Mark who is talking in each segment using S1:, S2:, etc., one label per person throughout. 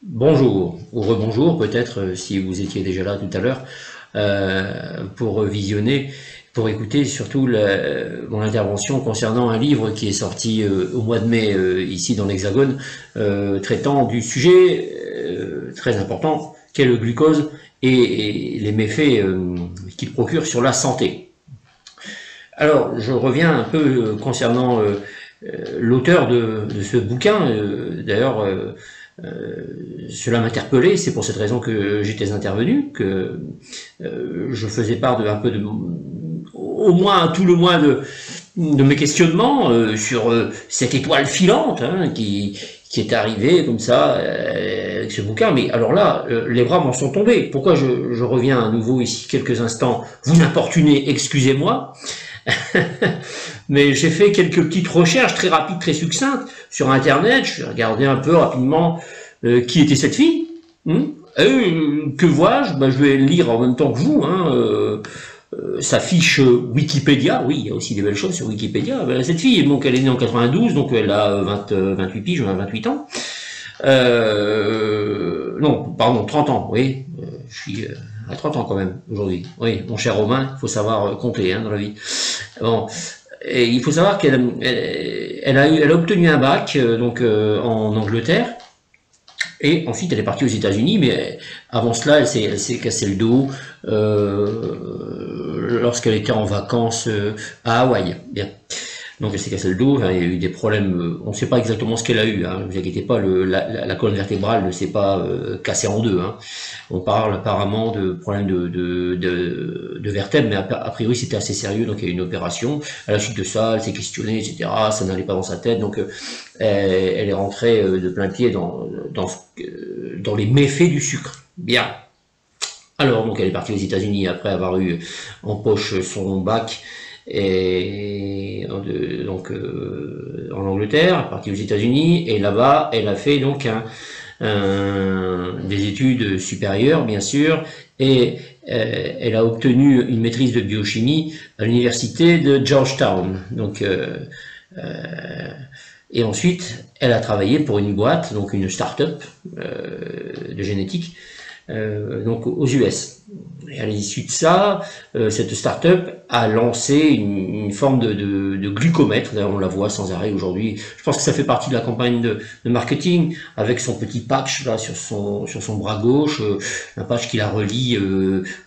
S1: Bonjour, ou rebonjour peut-être si vous étiez déjà là tout à l'heure, pour visionner, pour écouter surtout mon intervention concernant un livre qui est sorti au mois de mai ici dans l'Hexagone, traitant du sujet très important qu'est le glucose et les méfaits qu'il procure sur la santé. Alors, je reviens un peu concernant l'auteur de ce bouquin. D'ailleurs, cela m'interpellait, c'est pour cette raison que j'étais intervenu, que je faisais part de un peu de, au moins tout le moins de mes questionnements sur cette étoile filante qui est arrivée comme ça avec ce bouquin. Mais alors là, les bras m'en sont tombés. Pourquoi je reviens à nouveau ici quelques instants? Vous m'importunez, excusez-moi. Mais j'ai fait quelques petites recherches très rapides, très succinctes sur Internet. Je vais regarder un peu rapidement qui était cette fille. Que vois-je? Je vais lire en même temps que vous. Sa fiche Wikipédia. Oui, il y a aussi des belles choses sur Wikipédia. Cette fille, donc, elle est née en 92, donc elle a 28 piges, 28 ans. Non, pardon, 30 ans, oui. Je suis à 30 ans quand même, aujourd'hui. Oui, mon cher Romain, il faut savoir compter dans la vie. Bon, et il faut savoir elle a obtenu un bac en Angleterre. Et ensuite, elle est partie aux États-Unis, mais avant cela, elle s'est cassé le dos lorsqu'elle était en vacances à Hawaï. Bien. Donc elle s'est cassé le dos, il y a eu des problèmes, on ne sait pas exactement ce qu'elle a eu, ne vous inquiétez pas, la colonne vertébrale ne s'est pas cassée en deux. On parle apparemment de problèmes de vertèbres, mais a priori c'était assez sérieux, donc il y a eu une opération. À la suite de ça, elle s'est questionnée, etc., ça n'allait pas dans sa tête, donc elle est rentrée de plein pied dans les méfaits du sucre. Bien. Alors, donc elle est partie aux États-Unis après avoir eu en poche son bac et en Angleterre, elle est partie aux États-Unis et là-bas elle a fait donc des études supérieures bien sûr et elle a obtenu une maîtrise de biochimie à l'université de Georgetown. Et ensuite elle a travaillé pour une boîte, donc une start-up de génétique donc aux US. Et à l'issue de ça, cette start-up a lancé une forme de glucomètre. D'ailleurs, on la voit sans arrêt aujourd'hui. Je pense que ça fait partie de la campagne de marketing, avec son petit patch là sur son bras gauche, un patch qui la relie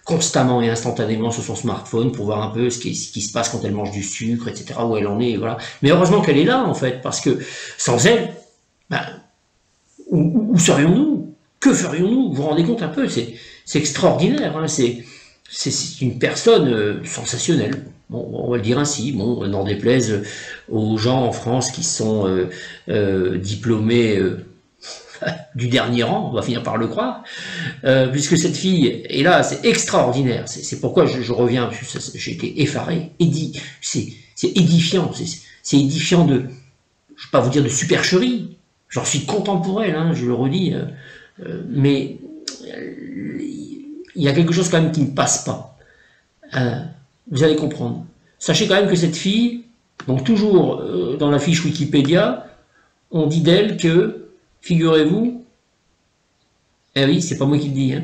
S1: constamment et instantanément sur son smartphone pour voir un peu ce qui se passe quand elle mange du sucre, etc., où elle en est, voilà. Mais heureusement qu'elle est là, en fait, parce que sans elle, où serions-nous? Que ferions-nous? Vous vous rendez compte un peu? C'est extraordinaire, c'est une personne sensationnelle. Bon, on va le dire ainsi, bon, n'en déplaise aux gens en France qui sont diplômés du dernier rang, on va finir par le croire, puisque cette fille est là, c'est extraordinaire. C'est pourquoi je reviens, j'ai été effaré, c'est édifiant, c'est édifiant de, je ne vais pas vous dire de supercherie, j'en suis content pour elle, je le redis, mais il y a quelque chose quand même qui ne passe pas. Vous allez comprendre. Sachez quand même que cette fille, donc toujours dans la fiche Wikipédia, on dit d'elle que, figurez-vous, eh oui, c'est pas moi qui le dis,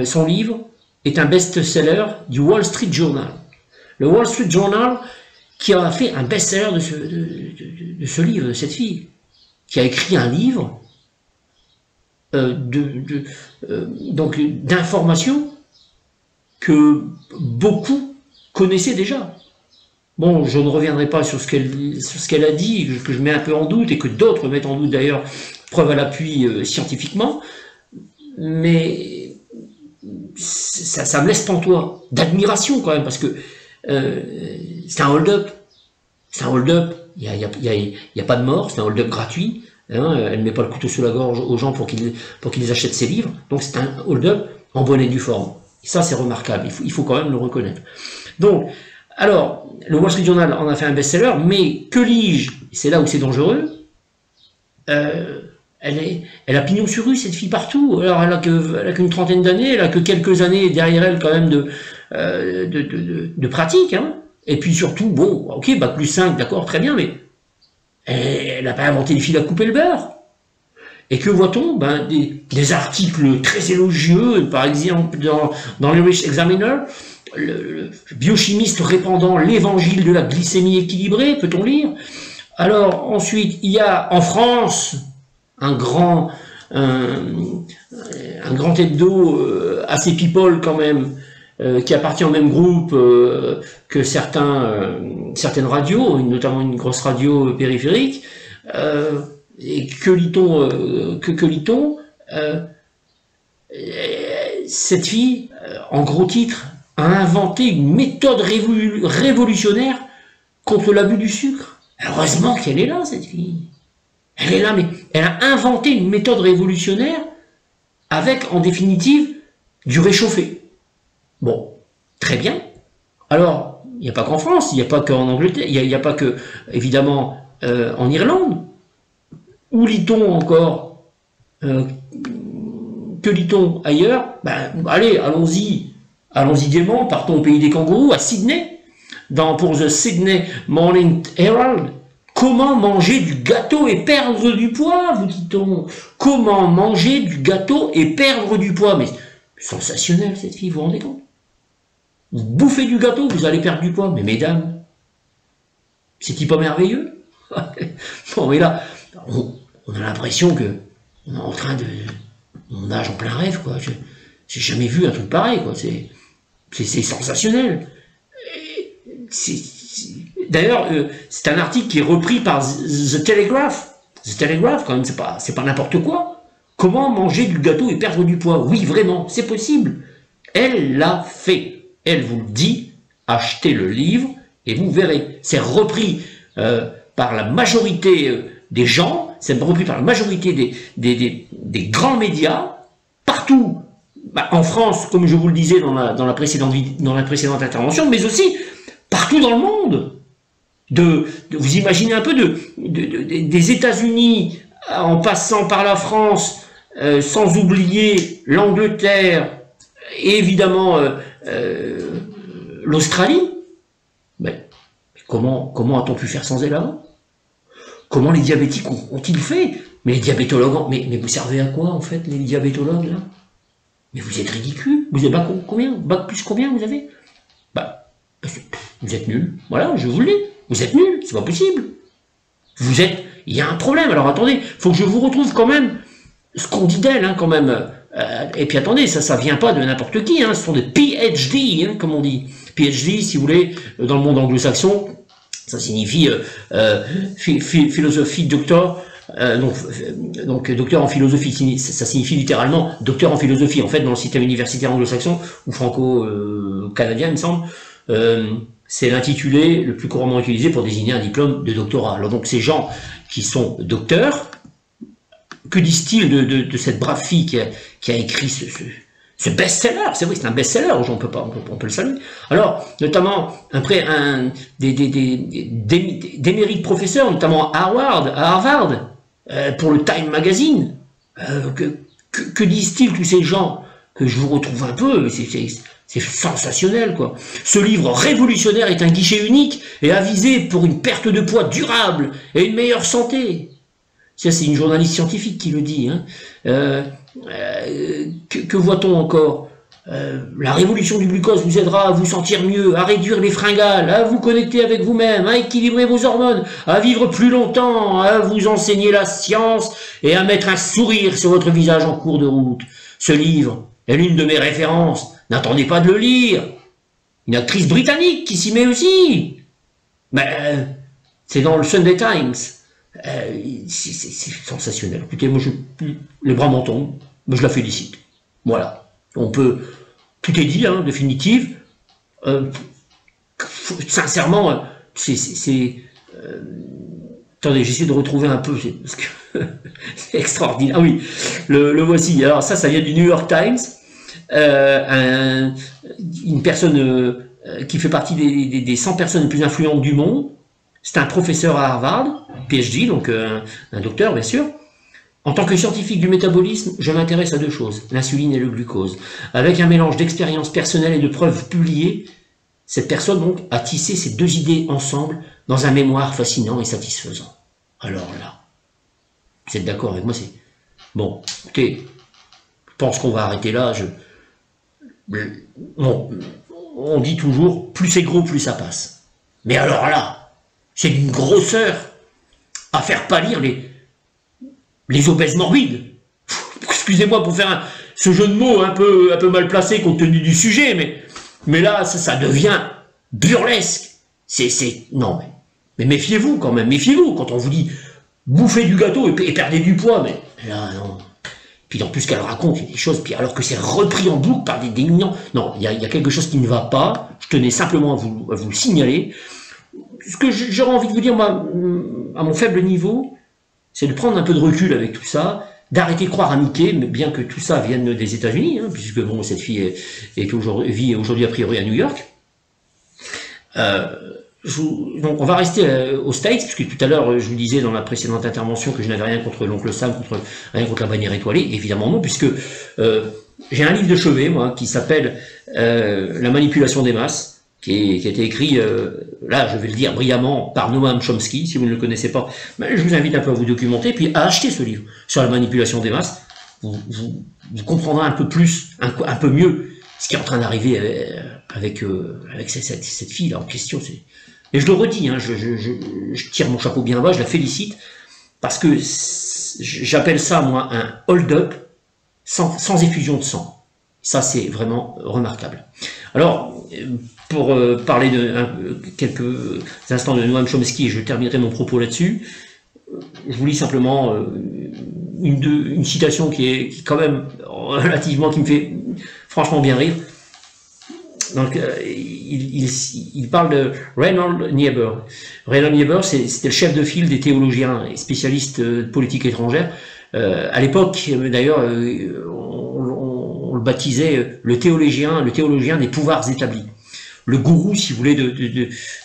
S1: son livre est un best-seller du Wall Street Journal. Le Wall Street Journal qui a fait un best-seller de ce livre, de cette fille, qui a écrit un livre donc d'informations que beaucoup connaissaient déjà. Bon, je ne reviendrai pas sur ce qu'elle a dit, que je mets un peu en doute, et que d'autres mettent en doute d'ailleurs, preuve à l'appui scientifiquement, mais ça me laisse pantois d'admiration quand même, parce que c'est un hold-up. C'est un hold-up, il n'y a pas de mort, c'est un hold-up gratuit. Elle ne met pas le couteau sous la gorge aux gens pour qu'ils achètent ses livres. Donc c'est un hold-up en bonne et due forme. Et ça, c'est remarquable. Il faut quand même le reconnaître. Donc, alors, le Wall Street Journal en a fait un best-seller, mais que lis-je? C'est là où c'est dangereux. Elle a pignon sur rue, cette fille, partout. Alors, elle a qu'une trentaine d'années, elle a que quelques années derrière elle, quand même, de pratique. Et puis surtout, bon, ok, bac+5, d'accord, très bien, mais elle n'a pas inventé les fils à couper le beurre. Et que voit-on? Ben, des articles très élogieux, par exemple dans l'Irish Examiner, le biochimiste répandant l'évangile de la glycémie équilibrée, peut-on lire? Alors ensuite, il y a en France un grand hebdo assez people quand même, qui appartient au même groupe que certaines radios, notamment une grosse radio périphérique. Et que lit-on cette fille, en gros titre, a inventé une méthode révolutionnaire contre l'abus du sucre. Heureusement qu'elle est là, cette fille. Elle est là, mais elle a inventé une méthode révolutionnaire avec, en définitive, du réchauffé. Bon, très bien. Alors, il n'y a pas qu'en France, il n'y a pas qu'en Angleterre, il n'y a pas que, évidemment, en Irlande. Où lit-on encore que lit-on ailleurs? Ben, allez, allons-y gaiement, partons au pays des kangourous, à Sydney, pour The Sydney Morning Herald. Comment manger du gâteau et perdre du poids, vous dit-on? Comment manger du gâteau et perdre du poids? Mais sensationnel cette fille, vous vous rendez compte? Vous bouffez du gâteau, vous allez perdre du poids. Mais mesdames, c'est-il pas merveilleux? Bon, mais là, on a l'impression que on est en train de... On nage en plein rêve, quoi. J'ai jamais vu un truc pareil, quoi. C'est sensationnel. D'ailleurs, c'est un article qui est repris par The Telegraph. The Telegraph, quand même, c'est pas n'importe quoi. Comment manger du gâteau et perdre du poids? Oui, vraiment, c'est possible. Elle l'a fait. Elle vous le dit. Achetez le livre et vous verrez. C'est repris par la majorité des gens, c'est repris par la majorité des grands médias, partout. Bah, en France, comme je vous le disais dans la précédente intervention, mais aussi partout dans le monde. Vous imaginez un peu des États-Unis en passant par la France, sans oublier l'Angleterre et évidemment l'Australie. Mais comment a-t-on pu faire sans elle avant? Comment les diabétiques ont-ils fait? Mais les diabétologues, mais vous servez à quoi en fait les diabétologues là? Mais vous êtes ridicules. Vous avez combien? Bac plus combien vous avez? Bah, vous êtes nuls. Voilà, je vous le dis. Vous êtes nuls, c'est pas possible. Il y a un problème. Alors attendez, faut que je vous retrouve quand même ce qu'on dit d'elle, hein, quand même. Et puis attendez, ça vient pas de n'importe qui, hein. Ce sont des PhD, hein, comme on dit. PhD, si vous voulez, dans le monde anglo-saxon, ça signifie philosophie docteur. Donc docteur en philosophie, ça signifie littéralement docteur en philosophie. En fait, dans le système universitaire anglo-saxon ou franco-canadien, il me semble, c'est l'intitulé le plus couramment utilisé pour désigner un diplôme de doctorat. Alors donc ces gens qui sont docteurs, que disent-ils de cette brave fille qui a écrit ce best-seller? C'est vrai, c'est un best-seller, on peut le saluer. Alors, notamment, après, d'émérites professeurs, notamment à Harvard, pour le Time Magazine, que disent-ils tous ces gens que je vous retrouve un peu? C'est sensationnel, quoi. Ce livre révolutionnaire est un guichet unique et avisé pour une perte de poids durable et une meilleure santé. Ça, c'est une journaliste scientifique qui le dit. Hein. Que voit-on encore? La révolution du glucose vous aidera à vous sentir mieux, à réduire les fringales, à vous connecter avec vous-même, à équilibrer vos hormones, à vivre plus longtemps, à vous enseigner la science et à mettre un sourire sur votre visage en cours de route. Ce livre est l'une de mes références. N'attendez pas de le lire. Une actrice britannique qui s'y met aussi. Mais c'est dans le Sunday Times. C'est sensationnel. Écoutez, moi, les bras m'en tombent, mais je la félicite. Voilà. On peut... Tout est dit, hein, définitive. Sincèrement, attendez, j'essaie de retrouver un peu, parce que c'est extraordinaire. Ah oui, le voici. Alors ça vient du New York Times. Une personne qui fait partie des 100 personnes les plus influentes du monde. C'est un professeur à Harvard, PhD, donc un docteur bien sûr. En tant que scientifique du métabolisme, je m'intéresse à deux choses, l'insuline et le glucose. Avec un mélange d'expériences personnelles et de preuves publiées, cette personne donc a tissé ces deux idées ensemble dans un mémoire fascinant et satisfaisant. Alors là, vous êtes d'accord avec moi, Bon, écoutez, je pense qu'on va arrêter là. Bon, on dit toujours, plus c'est gros, plus ça passe. Mais alors là, c'est d'une grosseur à faire pâlir les obèses morbides. Excusez-moi pour faire ce jeu de mots un peu mal placé compte tenu du sujet, mais là, ça devient burlesque. Non, mais méfiez-vous quand même, méfiez-vous quand on vous dit bouffez du gâteau et perdez du poids, mais là, non. Puis en plus qu'elle raconte, il y a des choses, puis alors que c'est repris en boucle par des non, il y a quelque chose qui ne va pas, je tenais simplement à vous le signaler. Ce que j'aurais envie de vous dire, moi, à mon faible niveau, c'est de prendre un peu de recul avec tout ça, d'arrêter de croire à Mickey, mais bien que tout ça vienne des États-Unis, hein, puisque bon, cette fille vit aujourd'hui a priori à New York. Donc on va rester aux States, puisque tout à l'heure je vous disais dans la précédente intervention que je n'avais rien contre l'oncle Sam, rien contre la bannière étoilée, évidemment non, puisque j'ai un livre de chevet, moi, qui s'appelle La manipulation des masses, qui a été écrit, là je vais le dire brillamment, par Noam Chomsky. Si vous ne le connaissez pas, ben, je vous invite un peu à vous documenter, puis à acheter ce livre sur la manipulation des masses. Vous comprendrez un peu plus, un peu mieux ce qui est en train d'arriver avec cette fille-là en question. Et je le redis, hein, je tire mon chapeau bien bas, je la félicite, parce que j'appelle ça, moi, un hold-up sans effusion de sang. Ça, c'est vraiment remarquable. Alors, pour parler de quelques instants de Noam Chomsky, et je terminerai mon propos là-dessus, je vous lis simplement une citation qui est quand même relativement, qui me fait franchement bien rire. Donc, il parle de Reinhold Niebuhr. Reinhold Niebuhr, c'était le chef de file des théologiens et spécialistes de politique étrangère. À l'époque, d'ailleurs, on le baptisait le théologien des pouvoirs établis. Le gourou, si vous voulez,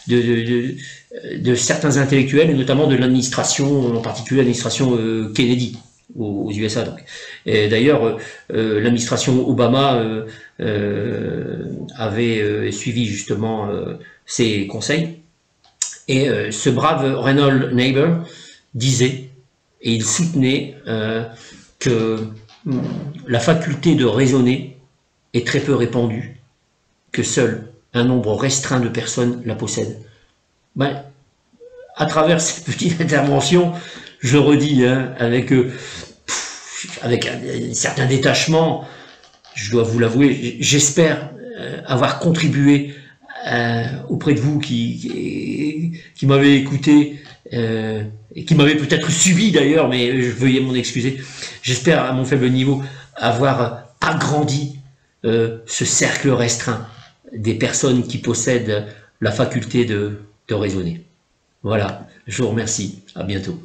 S1: de certains intellectuels, et notamment de l'administration, en particulier l'administration Kennedy aux USA. Donc. Et d'ailleurs, l'administration Obama avait suivi justement ses conseils. Et ce brave Reinhold Niebuhr disait, et il soutenait que la faculté de raisonner est très peu répandue, que seul un nombre restreint de personnes la possèdent. Ben, à travers cette petite intervention, je redis, hein, avec un certain détachement, je dois vous l'avouer, j'espère avoir contribué auprès de vous qui m'avez écouté et qui m'avez peut-être subi d'ailleurs, mais veuillez m'en excuser. J'espère à mon faible niveau avoir agrandi ce cercle restreint des personnes qui possèdent la faculté de raisonner. Voilà, je vous remercie, à bientôt.